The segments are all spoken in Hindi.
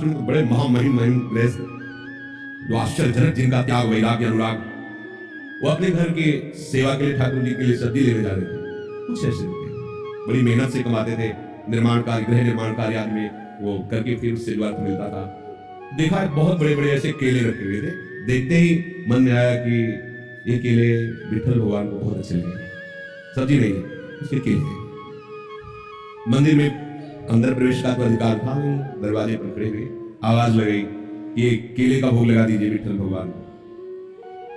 महाराष्ट्र में तो बड़े महामहिम महिम गृहस्थ जो आश्चर्यजनक, जिनका त्याग वैराग्य अनुराग, वो अपने घर के सेवा के लिए ठाकुर जी के लिए सब्जी लेने जा रहे थे। कुछ ऐसे थे, बड़ी मेहनत से कमाते थे, निर्माण कार्य, गृह निर्माण कार्य आदि में वो करके फिर उससे जो अर्थ मिलता था। देखा बहुत बड़े बड़े ऐसे केले रखे हुए थे। देखते ही मन में आया कि ये केले विठल भगवान को बहुत अच्छे लगे। सब्जी नहीं, उसके केले। मंदिर में अंदर प्रवेश का तो अधिकार था नहीं, दरवाजे पर खड़े हुए आवाज लगाई, ये केले का भोग लगा दीजिए विठल भगवान।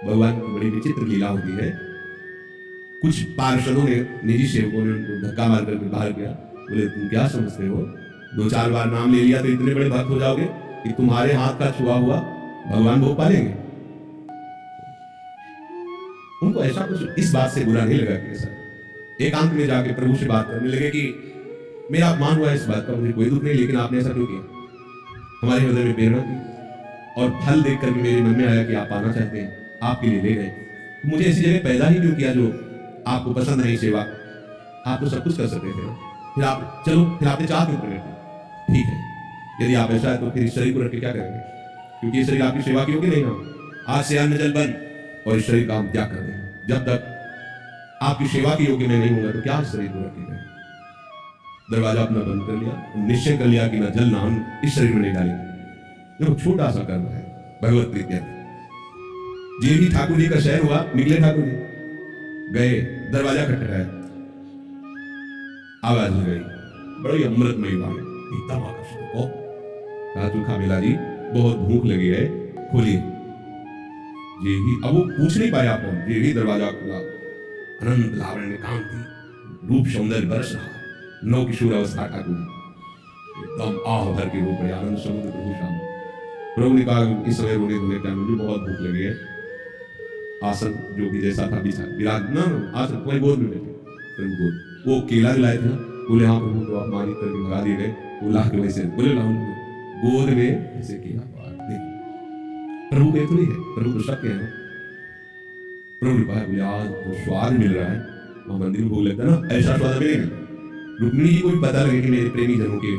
भगवान की बड़ी विचित्र लीला होती है। कुछ पार्षदों ने, निजी सेवकों ने उनको धक्का मार करके बाहर किया। बोले तुम क्या समझते हो, 2-4 बार नाम ले लिया तो इतने बड़े भक्त हो जाओगे कि तुम्हारे हाथ का छुआ हुआ भगवान भोग पालेंगे। उनको ऐसा कुछ इस बात से बुरा नहीं लगा कि सर एकांत में जाके प्रभु से बात करने लगे कि मेरा अपमान हुआ इस बात का, मुझे कोई दुख नहीं, लेकिन आपने ऐसा क्यों किया। हमारे हृदय में प्रेरणा थी और फल देख करके मेरे मन में आया कि आप आना चाहते हैं, आपके लिए ले गए। तो मुझे ऐसी जगह पैदा ही क्यों किया जो आपको पसंद नहीं सेवा। आप तो सब कुछ कर सकते थे, फिर आप चलो, फिर आपने चाह क्यों प्रकट। ठीक है, यदि आप ऐसा है तो फिर इस शरीर को रख के क्या करेंगे, क्योंकि ये शरीर आपकी सेवा की होगी नहीं ना। आज से अन्न जल बंद और इस शरीर का हम त्याग कर देंगे। जब तक आपकी सेवा की योग्य मैं नहीं होगा तो क्या इस शरीर को रखेंगे। दरवाजा अपना बंद कर लिया, निश्चय कर लिया कि ना जल ना अन्न इस शरीर में नहीं डालेंगे। देखो छोटा सा कर्म है, भगवत प्रीत्या। जी भी ठाकुर जी का शहर हुआ, निकले ठाकुर जी, गए, दरवाजा खटखटाया, आवाज लगाई, बड़ी अमृतमयी वाणी, एकदम आकर्षक। ओ कहा चोखा मेला जी बहुत भूख लगी है, खोलिए। जी भी, अब वो पूछ नहीं पाया कौन, जी भी दरवाजा खुला। अनंत लावण्य कांति, रूप सौंदर्य बरस रहा, नौ किशोर अवस्था ठाकुर, एकदम आह भर के रूप, आनंद समुद्र प्रभु श्याम। प्रभु ने कहा इस समय रोने धोने क्या, मुझे बहुत भूख लगी है। आसन जो भी जैसा था बिछा, विराज आसन तुम्हारी गोद में बैठे। प्रभु गोद, वो केला लाए थे ना, बोले हाँ प्रभु, तो आप मानित करके भगा दिए गए। वो ला के वैसे बोले ला उनको गोद में ऐसे किया। प्रभु के थोड़ी है, प्रभु तो सबके हैं। प्रभु ने कहा बोले आज तो स्वाद मिल रहा है, वहां मंदिर में भोग लगता है ना, ऐसा स्वाद मिलेगा। रुक्मिणी जी को भी पता लगे कि मेरे प्रेमी जनों के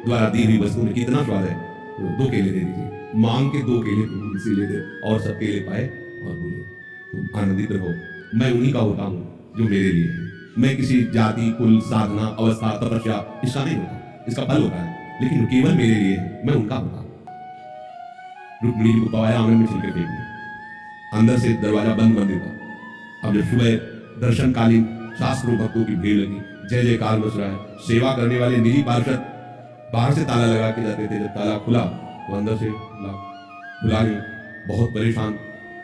द्वारा दी हुई वस्तु में कितना स्वाद है, तो 2 केले दे दीजिए। मांग के 2 केले प्रभु से ले दे और सब केले पाए और बोले तुम आनंदित रहो, मैं उन्हीं का होता हूँ जो मेरे लिए है। मैं किसी जाति, कुल, साधना, अवस्था, तपस्या इसका नहीं होता, इसका फल होता है, लेकिन केवल मेरे लिए है, मैं उनका होता हूँ। रुक्मिणी जी को पवाया, आंगन में छिलके फेंक दिए। अंदर से दरवाजा बंद मंदिर का। अब जब सुबह दर्शनकालीन शास्त्रों भक्तों की भीड़ लगी, जय जयकार मच रहा है। सेवा करने वाले निजी पार्षद बाहर से ताला लगा के जाते थे, जब ताला खुला तो अंदर से खुला नहीं, बहुत परेशान।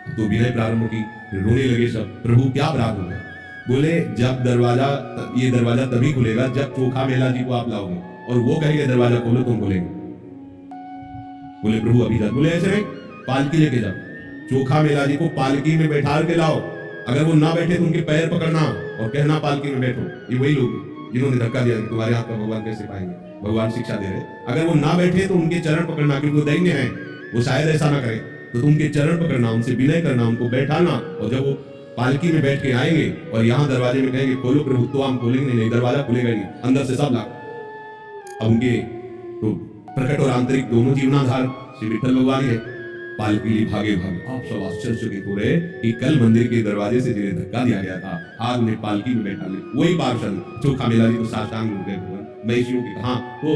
तो विनय प्रारंभ की, रोने लगे सब, प्रभु क्या अपराध हो गया। बोले जब दरवाजा, ये दरवाजा तभी खुलेगा जब चोखा मेला जी को आप लाओगे, और वो कहेंगे दरवाजा खोलो, तुम खोलेंगे। बोले प्रभु अभी जा, बोले ऐसे पालकी लेके जाओ, चोखा मेला जी को पालकी में बैठा के लाओ। अगर वो ना बैठे तो उनके पैर पकड़ना और कहना पालकी में बैठो। ये वही लोग जिन्होंने धक्का दिया कि तुम्हारे हाथ का भगवान कैसे पाएंगे, भगवान शिक्षा दे रहे। अगर वो ना बैठे तो उनके चरण पकड़ना, क्योंकि वो दैन्य है, वो शायद ऐसा ना करे, तो उनके चरण पकड़ना, उनसे विनय करना, उनको बैठाना। और जब वो पालकी में बैठ के आएंगे और यहाँ दरवाजे में कहेंगे खोलो प्रभु, तो हम खोलेंगे नहीं, दरवाजा खुलेगा नहीं, अंदर से सब लाग। अब उनके तो प्रकट और आंतरिक दोनों जीवनाधार श्री विठल भगवान है। पालकी ली भागे भागे। आप सब आश्चर्यचकित हो रहे कि कल मंदिर के दरवाजे से जिन्हें धक्का दिया गया था, आज उन्हें पालकी में बैठा ले। वही पार्षद चोखा मेला जी तो साष्टांग हो गए। महिषियों की कहा तो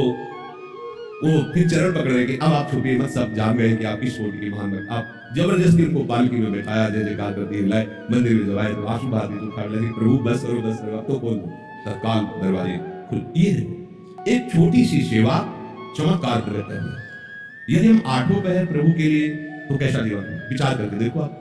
वो फिर चरण पकड़ रहे कि अब आप छुपिए मत, सब जान गए कि आप किस कोटि के महान भक्त। आप जबरदस्ती उनको पालकी में बैठाया, जय जयकार करते लाए, मंदिर में जब आए तो आशीर्वाद दी, चोखा मेला जी प्रभु बस करो बस करो, तो खोल दो। तत्काल दरवाजे खुल। ये एक छोटी सी सेवा चमत्कार करता है। यदि हम 8 पहर प्रभु के लिए तो कैसा जीवन, विचार करके देखो आप।